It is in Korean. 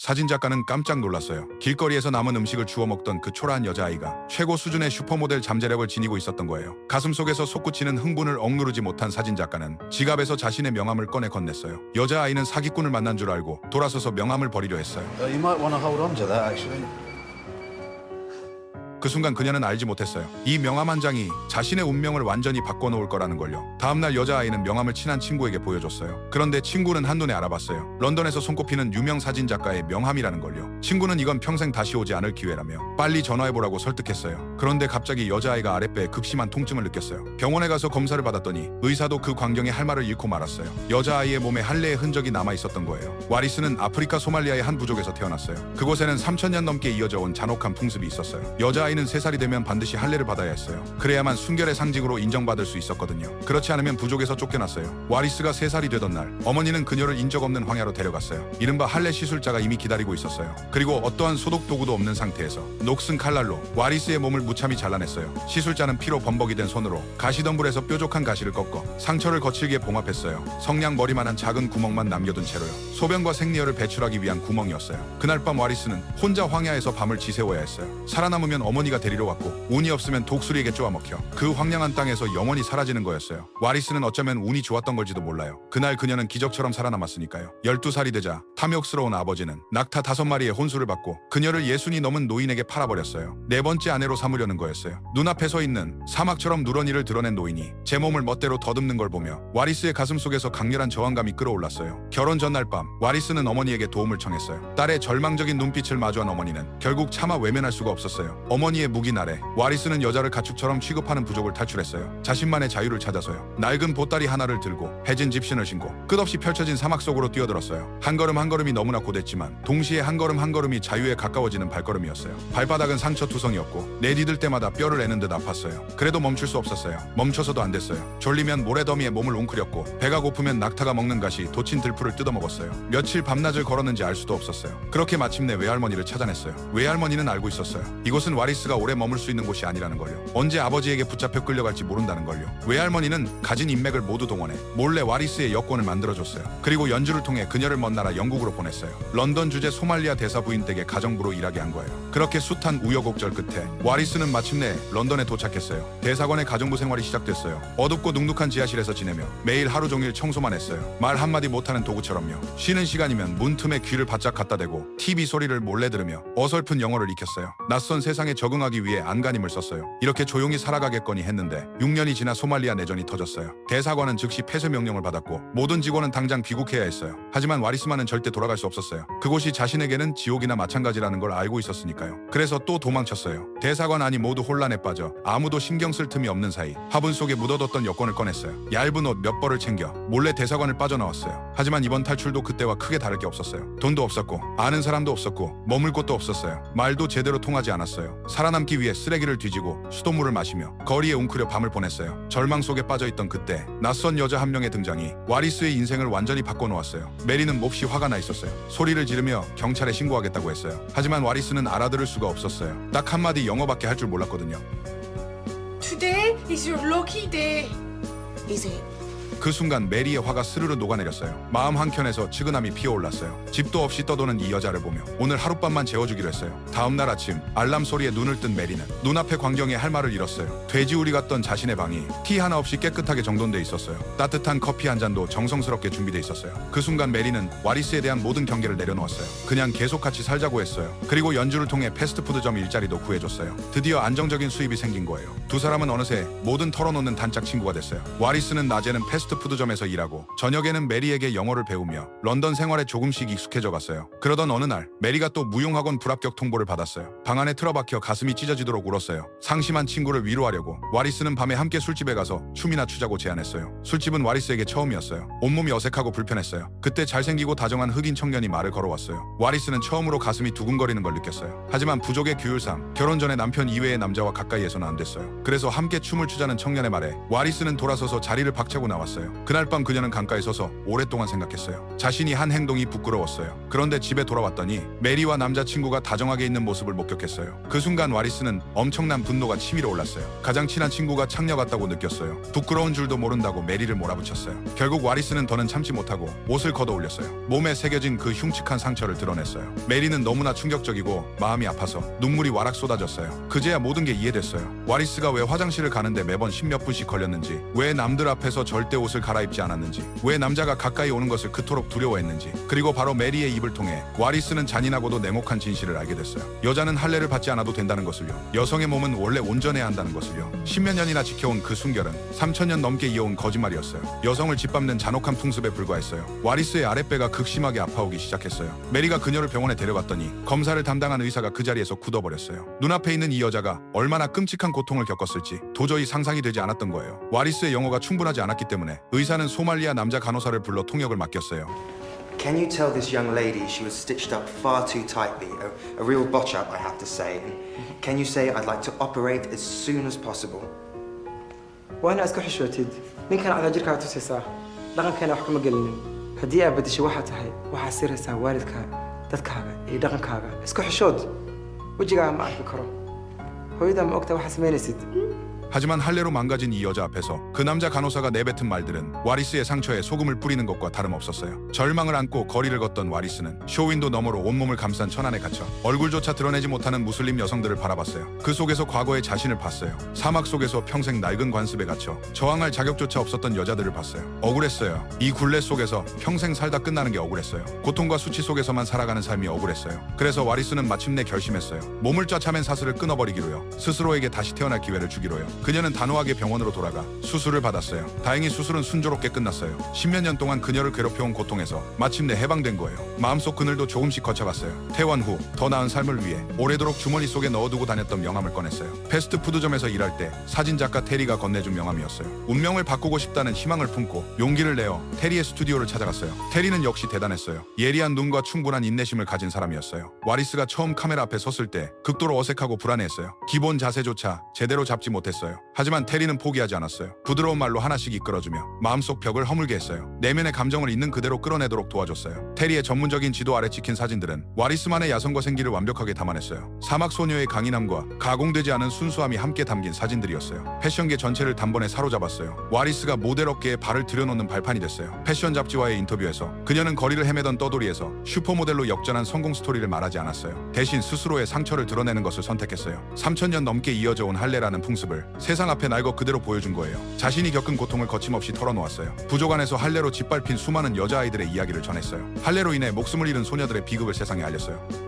사진작가는 깜짝 놀랐어요. 길거리에서 남은 음식을 주워 먹던 그 초라한 여자아이가 최고 수준의 슈퍼모델 잠재력을 지니고 있었던 거예요. 가슴속에서 솟구치는 흥분을 억누르지 못한 사진작가는 지갑에서 자신의 명함을 꺼내 건넸어요. 여자아이는 사기꾼을 만난 줄 알고 돌아서서 명함을 버리려 했어요. You might want to hold on to that, actually. 그 순간 그녀는 알지 못했어요. 이 명함 한 장이 자신의 운명을 완전히 바꿔놓을 거라는 걸요. 다음날 여자아이는 명함을 친한 친구에게 보여줬어요. 그런데 친구는 한눈에 알아봤어요. 런던에서 손꼽히는 유명 사진작가의 명함이라는 걸요. 친구는 이건 평생 다시 오지 않을 기회라며 빨리 전화해보라고 설득했어요. 그런데 갑자기 여자아이가 아랫배에 극심한 통증을 느꼈어요. 병원에 가서 검사를 받았더니 의사도 그 광경에 할 말을 잃고 말았어요. 여자아이의 몸에 할례의 흔적이 남아있었던 거예요. 와리스는 아프리카 소말리아의 한 부족에서 태어났어요. 그곳에는 3000년 넘게 이어져 온 잔혹한 풍습이 있었어요. 여자아이는 3살이 되면 반드시 할례를 받아야 했어요. 그래야만 순결의 상징으로 인정받을 수 있었거든요. 그렇지 않으면 부족에서 쫓겨났어요. 와리스가 3살이 되던 날 어머니는 그녀를 인적 없는 황야로 데려갔어요. 이른바 할례 시술자가 이미 기다리고 있었어요. 그리고 어떠한 소독 도구도 없는 상태에서 녹슨 칼날로 와리스의 몸을 무참히 잘라냈어요. 시술자는 피로 범벅이 된 손으로 가시덤불에서 뾰족한 가시를 꺾어 상처를 거칠게 봉합했어요. 성냥 머리만한 작은 구멍만 남겨둔 채로요. 소변과 생리혈을 배출하기 위한 구멍이었어요. 그날 밤 와리스는 혼자 황야에서 밤을 지새워야 했어요. 살아남으면 어머니가 데리러 왔고 운이 없으면 독수리에게 쪼아먹혀 그 황량한 땅에서 영원히 사라지는 거였어요. 와리스는 어쩌면 운이 좋았던 걸지도 몰라요. 그날 그녀는 기적처럼 살아남았으니까요. 12살이 되자 탐욕스러운 아버지는 낙타 5마리의 혼수를 받고 그녀를 60이 넘은 노인에게 팔아버렸어요. 4번째 아내로 삼으려는 거였어요. 눈앞에 서 있는 사막처럼 누런이를 드러낸 노인이 제 몸을 멋대로 더듬는 걸 보며 와리스의 가슴속에서 강렬한 저항감이 끌어올랐어요. 결혼 전날 밤 와리스는 어머니에게 도움을 청했어요. 딸의 절망적인 눈빛을 마주한 어머니는 결국 차마 외면할 수가 없었어요. 어머니의 묵인 아래 와리스는 여자를 가축처럼 취급하는 부족을 탈출했어요. 자신만의 자유를 찾아서요. 낡은 보따리 하나를 들고 해진 집신을 신고 끝없이 펼쳐진 사막 속으로 뛰어들었어요. 한 걸음 한 걸음이 너무나 고됐지만 동시에 한 걸음 한 걸음이 자유에 가까워지는 발걸음이었어요. 발바닥은 상처투성이었고 내디딜 때마다 뼈를 애는 듯 아팠어요. 그래도 멈출 수 없었어요. 멈춰서도 안 됐어요. 졸리면 모래더미에 몸을 웅크렸고 배가 고프면 낙타가 먹는 가시 돋친 들풀을 뜯어먹었어요. 며칠 밤낮을 걸었는지 알 수도 없었어요. 그렇게 마침내 외할머니를 찾아냈어요. 외할머니는 알고 있었어요. 이곳은 와리스가 오래 머물 수 있는 곳이 아니라는 걸요. 언제 아버지에게 붙잡혀 끌려갈지 모른다는 걸요. 외할머니는 가진 인맥을 모두 동원해 몰래 와리스의 여권을 만들어줬어요. 그리고 연주를 통해 그녀를 먼 나라 영국으로 보냈어요. 런던 주재 소말리아 대사 부인 댁에 가정부로 일하게 한 거예요. 그렇게 숱한 우여곡절 끝에 와리스는 마침내 런던에 도착했어요. 대사관의 가정부 생활이 시작됐어요. 어둡고 눅눅한 지하실에서 지내며 매일 하루 종일 청소만 했어요. 말 한마디 못하는 도구처럼요. 쉬는 시간이면 문틈에 귀를 바짝 갖다 대고 TV 소리를 몰래 들으며 어설픈 영어를 익혔어요. 낯선 세상에 적응하기 위해 안간힘을 썼어요. 이렇게 조용히 살아가겠거니 했는데 6년이 지나 소말리아 내전이 터졌어요. 대사관은 즉시 폐쇄 명령을 받았고 모든 직원은 당장 귀국해야 했어요. 하지만 와리스만은 절대 돌아갈 수 없었어요. 그곳이 자신에게는 지옥이나 마찬가지라는 걸 알고 있었으니까요. 그래서 또 도망쳤어요. 대사관 안이 모두 혼란에 빠져 아무도 신경 쓸 틈이 없는 사이 화분 속에 묻어뒀던 여권을 꺼냈어요. 얇은 옷 몇 벌을 챙겨 몰래 대사관을 빠져나왔어요. 하지만 이번 탈출도 그때와 크게 다를 게 없었어요. 돈도 없었고 아는 사람도 없었고 머물 곳도 없었어요. 말도 제대로 통하지 않았어요. 살아남기 위해 쓰레기를 뒤지고 수돗물을 마시며 거리에 웅크려 밤을 보냈어요. 절망 속에 빠져있던 그때 낯선 여자 한 명의 등장이 와리스의 인생을 완전히 바꿔놓았어요. 메리는 몹시 화가 나 있었어요. 소리를 지르며 경찰에 신고하겠다고 했어요. 하지만 와리스는 알아들을 수가 없었어요. 딱 한마디 영어밖에 할 줄 몰랐거든요. Today is your lucky day. Is it? 그 순간 메리의 화가 스르르 녹아내렸어요. 마음 한켠에서 측은함이 피어올랐어요. 집도 없이 떠도는 이 여자를 보며 오늘 하룻밤만 재워주기로 했어요. 다음날 아침 알람 소리에 눈을 뜬 메리는 눈앞의 광경에 할 말을 잃었어요. 돼지우리 같던 자신의 방이 티 하나 없이 깨끗하게 정돈돼 있었어요. 따뜻한 커피 한 잔도 정성스럽게 준비돼 있었어요. 그 순간 메리는 와리스에 대한 모든 경계를 내려놓았어요. 그냥 계속 같이 살자고 했어요. 그리고 연주를 통해 패스트푸드점 일자리도 구해줬어요. 드디어 안정적인 수입이 생긴 거예요. 두 사람은 어느새 모든 털어놓는 단짝 친구가 됐어요. 와리스는 낮에는 패스트푸드점에서 일하고 저녁에는 메리에게 영어를 배우며 런던 생활에 조금씩 익숙해져 갔어요. 그러던 어느 날 메리가 또 무용학원 불합격 통보를 받았어요. 방 안에 틀어박혀 가슴이 찢어지도록 울었어요. 상심한 친구를 위로하려고 와리스는 밤에 함께 술집에 가서 춤이나 추자고 제안했어요. 술집은 와리스에게 처음이었어요. 온몸이 어색하고 불편했어요. 그때 잘생기고 다정한 흑인 청년이 말을 걸어왔어요. 와리스는 처음으로 가슴이 두근거리는 걸 느꼈어요. 하지만 부족의 규율상 결혼 전에 남편 이외의 남자와 가까이에서는 안 됐어요. 그래서 함께 춤을 추자는 청년의 말에 와리스는 돌아서서 자리를 박차고 나왔어요. 알았어요. 그날 밤 그녀는 강가에 서서 오랫동안 생각했어요. 자신이 한 행동이 부끄러웠어요. 그런데 집에 돌아왔더니 메리와 남자친구가 다정하게 있는 모습을 목격했어요. 그 순간 와리스는 엄청난 분노가 치밀어 올랐어요. 가장 친한 친구가 창녀 같다고 느꼈어요. 부끄러운 줄도 모른다고 메리를 몰아붙였어요. 결국 와리스는 더는 참지 못하고 옷을 걷어 올렸어요. 몸에 새겨진 그 흉측한 상처를 드러냈어요. 메리는 너무나 충격적이고 마음이 아파서 눈물이 와락 쏟아졌어요. 그제야 모든 게 이해됐어요. 와리스가 왜 화장실을 가는데 매번 십몇 분씩 걸렸는지, 왜 남들 앞에서 절대 옷을 갈아입지 않았는지, 왜 남자가 가까이 오는 것을 그토록 두려워했는지, 그리고 바로 메리의 입을 통해 와리스는 잔인하고도 냉혹한 진실을 알게 됐어요. 여자는 할례를 받지 않아도 된다는 것을요. 여성의 몸은 원래 온전해야 한다는 것을요. 십몇 년이나 지켜온 그 순결은 3000년 넘게 이어온 거짓말이었어요. 여성을 짓밟는 잔혹한 풍습에 불과했어요. 와리스의 아랫배가 극심하게 아파오기 시작했어요. 메리가 그녀를 병원에 데려갔더니 검사를 담당한 의사가 그 자리에서 굳어버렸어요. 눈앞에 있는 이 여자가 얼마나 끔찍한 고통을 겪었을지 도저히 상상이 되지 않았던 거예요. 와리스의 영어가 충분하지 않았기 때문에 의사는 소말리아 남자 간호사를 불러 통역을 맡겼어요. Can you tell this young lady she was stitched up far too tightly? A real botch up, I have to say. Can you say I'd like to operate as soon as possible? وأنا أسكو حشوتيد مين كان على جركا تسيسا لغن كان حكم قلني هدي أبدش واحد هاي واحد سير سا والدك تذكاغا يدغن كاغا اسكو حشود وجيغا معك بكرو هو إذا ما أكتا واحد سميني سيد 하지만 할례로 망가진 이 여자 앞에서 그 남자 간호사가 내뱉은 말들은 와리스의 상처에 소금을 뿌리는 것과 다름없었어요. 절망을 안고 거리를 걷던 와리스는 쇼윈도 너머로 온몸을 감싼 천안에 갇혀 얼굴조차 드러내지 못하는 무슬림 여성들을 바라봤어요. 그 속에서 과거의 자신을 봤어요. 사막 속에서 평생 낡은 관습에 갇혀 저항할 자격조차 없었던 여자들을 봤어요. 억울했어요. 이 굴레 속에서 평생 살다 끝나는 게 억울했어요. 고통과 수치 속에서만 살아가는 삶이 억울했어요. 그래서 와리스는 마침내 결심했어요. 몸을 쫙차맨 사슬을 끊어버리기로요. 스스로에게 다시 태어날 기회를 주기로요. 그녀는 단호하게 병원으로 돌아가 수술을 받았어요. 다행히 수술은 순조롭게 끝났어요. 십몇 년 동안 그녀를 괴롭혀온 고통에서 마침내 해방된 거예요. 마음속 그늘도 조금씩 거쳐갔어요. 퇴원 후 더 나은 삶을 위해 오래도록 주머니 속에 넣어두고 다녔던 명함을 꺼냈어요. 패스트푸드점에서 일할 때 사진작가 테리가 건네준 명함이었어요. 운명을 바꾸고 싶다는 희망을 품고 용기를 내어 테리의 스튜디오를 찾아갔어요. 테리는 역시 대단했어요. 예리한 눈과 충분한 인내심을 가진 사람이었어요. 와리스가 처음 카메라 앞에 섰을 때 극도로 어색하고 불안해했어요. 기본 자세조차 제대로 잡지 못했어요. 하지만 테리는 포기하지 않았어요. 부드러운 말로 하나씩 이끌어주며 마음속 벽을 허물게 했어요. 내면의 감정을 있는 그대로 끌어내도록 도와줬어요. 테리의 전문적인 지도 아래 찍힌 사진들은 와리스만의 야성과 생기를 완벽하게 담아냈어요. 사막 소녀의 강인함과 가공되지 않은 순수함이 함께 담긴 사진들이었어요. 패션계 전체를 단번에 사로잡았어요. 와리스가 모델 업계에 발을 들여놓는 발판이 됐어요. 패션 잡지와의 인터뷰에서 그녀는 거리를 헤매던 떠돌이에서 슈퍼모델로 역전한 성공 스토리를 말하지 않았어요. 대신 스스로의 상처를 드러내는 것을 선택했어요. 3000년 넘게 이어져 온 할례라는 풍습을 세상 앞에 날 것 그대로 보여준 거예요. 자신이 겪은 고통을 거침없이 털어놓았어요. 부족안에서 할례로 짓밟힌 수많은 여자아이들의 이야기를 전했어요. 할례로 인해 목숨을 잃은 소녀들의 비극을 세상에 알렸어요.